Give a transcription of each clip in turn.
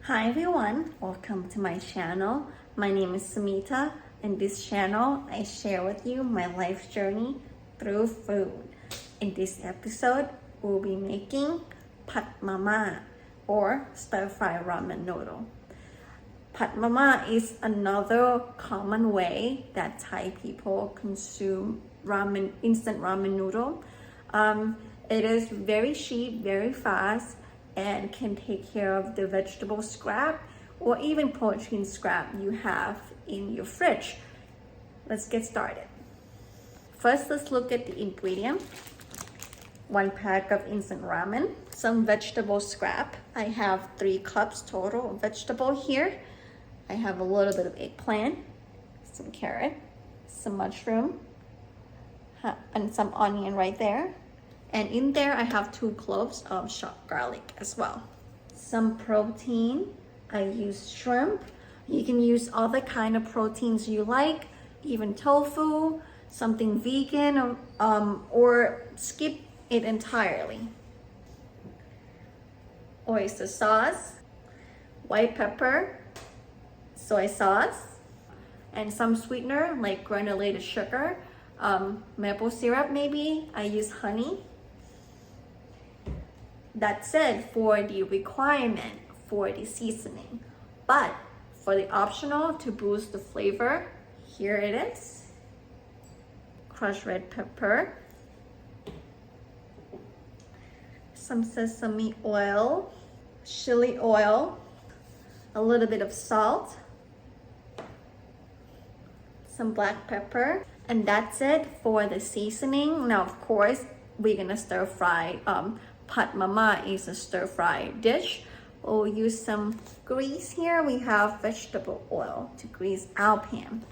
Hi everyone, welcome to my channel. My name is Samita. In this channel, I share with you my life journey through food. In this episode, we'll be making Pad Mama or stir-fry ramen noodle. Pad Mama is another common way that Thai people consume ramen, instant ramen noodle. It is very cheap, very fast, and can take care of the vegetable scrap or even protein scrap you have in your fridge. Let's get started. First, let's look at the ingredients. 1 pack of instant ramen, some vegetable scrap. I have 3 cups total of vegetable here. I have a little bit of eggplant, some carrot, some mushroom, and some onion right there. And in there, I have 2 cloves of chopped garlic as well. Some protein, I use shrimp. You can use other kind of proteins you like, even tofu, something vegan, or skip it entirely. Oyster sauce, white pepper, soy sauce, and some sweetener like granulated sugar, maple syrup maybe. I use honey. That's it for the requirement for the seasoning. But for the optional to boost the flavor, here it is. Crushed red pepper, some sesame oil, chili oil, a little bit of salt, some black pepper, and that's it for the seasoning. Now, of course, we're gonna stir fry. Pad Mama is a stir fry dish. We'll use some grease here. We have vegetable oil to grease our pan.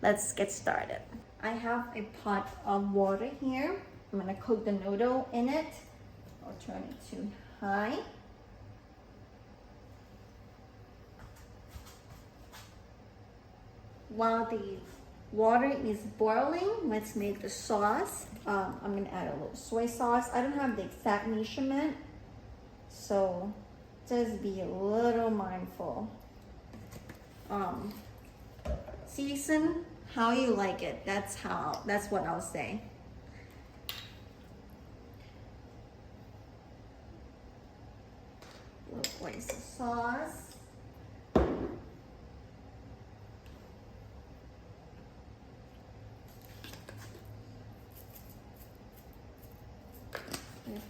Let's get started. I have a pot of water here. I'm gonna cook the noodle in it. I'll turn it to high. While the water is boiling, let's make the sauce. I'm gonna add a little soy sauce. I don't have the exact measurement, so just be a little mindful. Season how you like it. That's what I'll say. A little oyster sauce.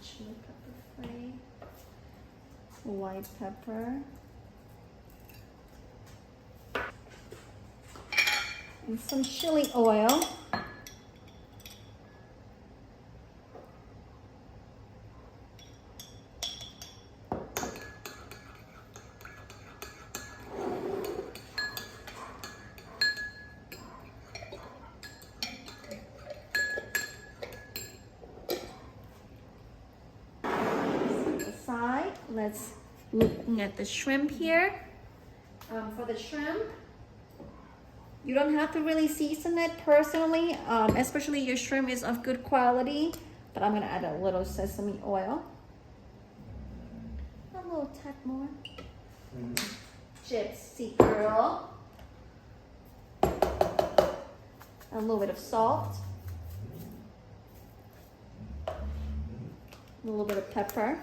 Chili pepper free, white pepper, and some chili oil. Let's look at the shrimp here. For the shrimp, you don't have to really season it personally, especially your shrimp is of good quality, but I'm gonna add a little sesame oil. A little tad more. Gypsy girl. A little bit of salt. A little bit of pepper.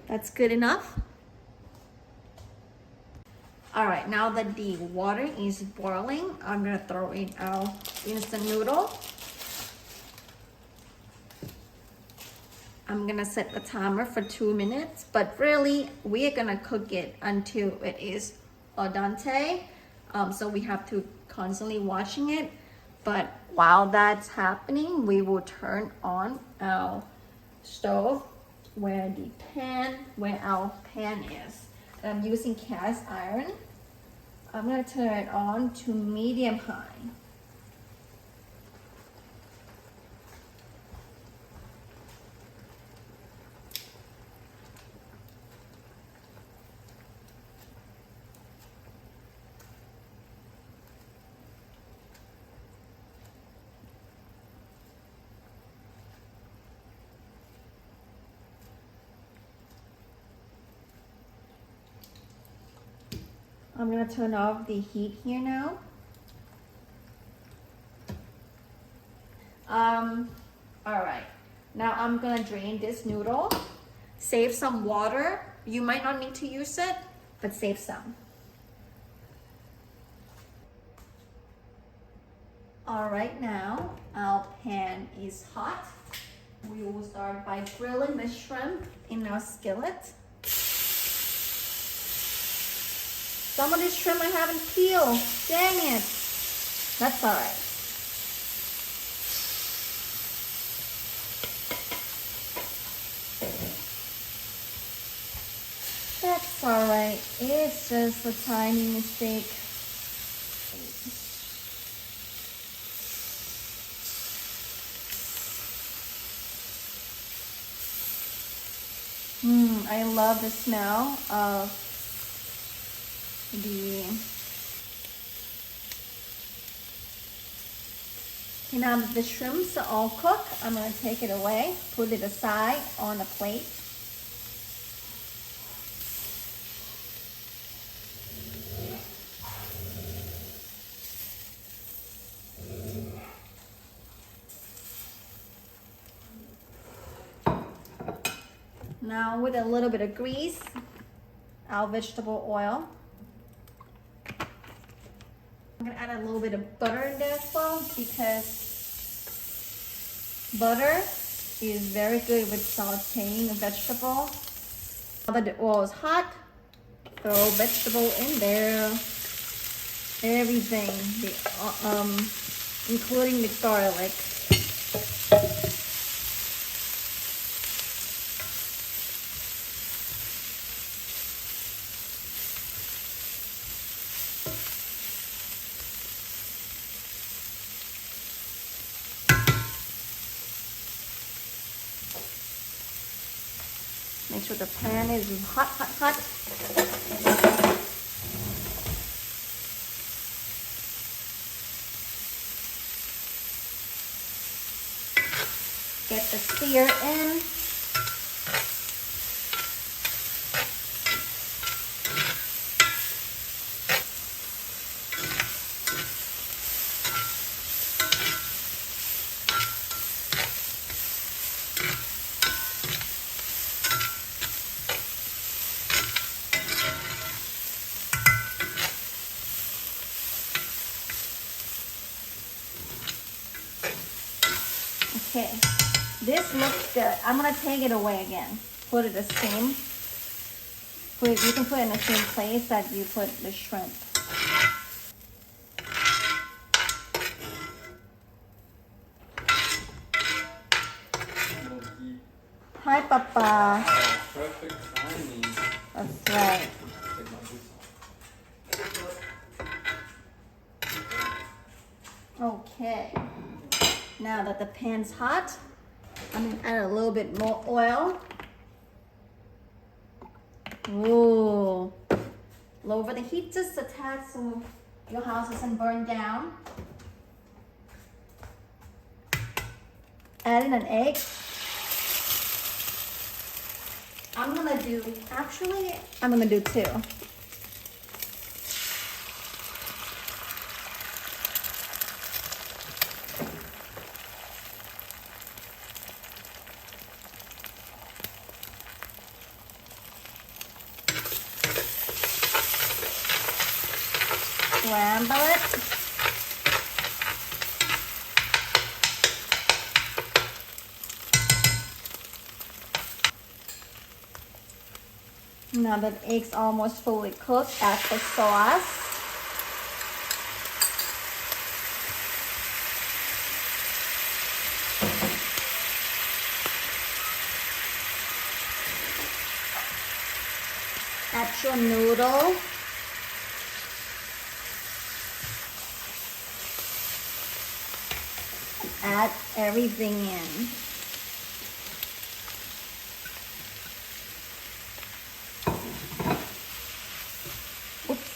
That's good enough. All right, now that the water is boiling, I'm gonna throw in our instant noodle. I'm gonna set a timer for 2 minutes, but really we are gonna cook it until it is al dente. So we have to constantly watching it. But while that's happening, we will turn on our stove where our pan is. I'm using cast iron. I'm gonna turn it on to medium high. I'm gonna turn off the heat here now. All right, now I'm gonna drain this noodle. Save some water. You might not need to use it, but save some. All right, now our pan is hot. We will start by grilling the shrimp in our skillet. Some of this shrimp I haven't peeled. Dang it. That's all right. That's all right. It's just a tiny mistake. I love the smell of the... Okay, now that the shrimps are all cooked, I'm going to take it away, put it aside on a plate. Now with a little bit of grease, our vegetable oil. I'm gonna add a little bit of butter in there as well because butter is very good with sauteing a vegetable. Now that the oil is hot, throw vegetable in there. Everything, including the garlic. Make sure the pan is hot, hot, hot. Get the Stire in. Okay, this looks good. I'm gonna take it away again. Put it the same. You can put it in the same place that you put the shrimp. Hi, Papa. Perfect timing. That's right. Okay. Now that the pan's hot, I'm gonna add a little bit more oil. Ooh. Lower the heat just a tad so your house doesn't burn down. Add in an egg. I'm gonna do two. Scramble it. Now that egg's almost fully cooked, add the sauce. Add your noodle. Add everything in. Oops.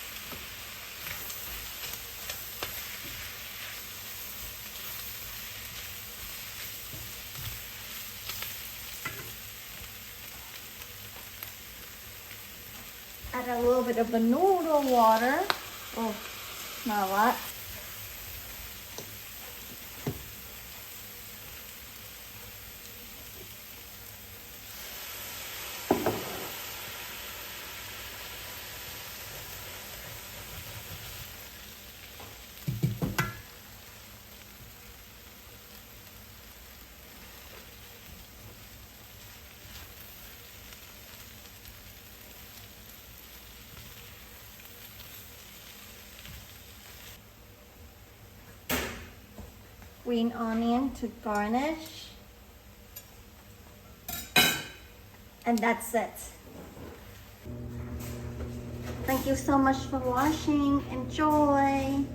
Add add a little bit of the noodle water. Oh, not a lot. Green onion to garnish. And that's it. Thank you so much for watching. Enjoy.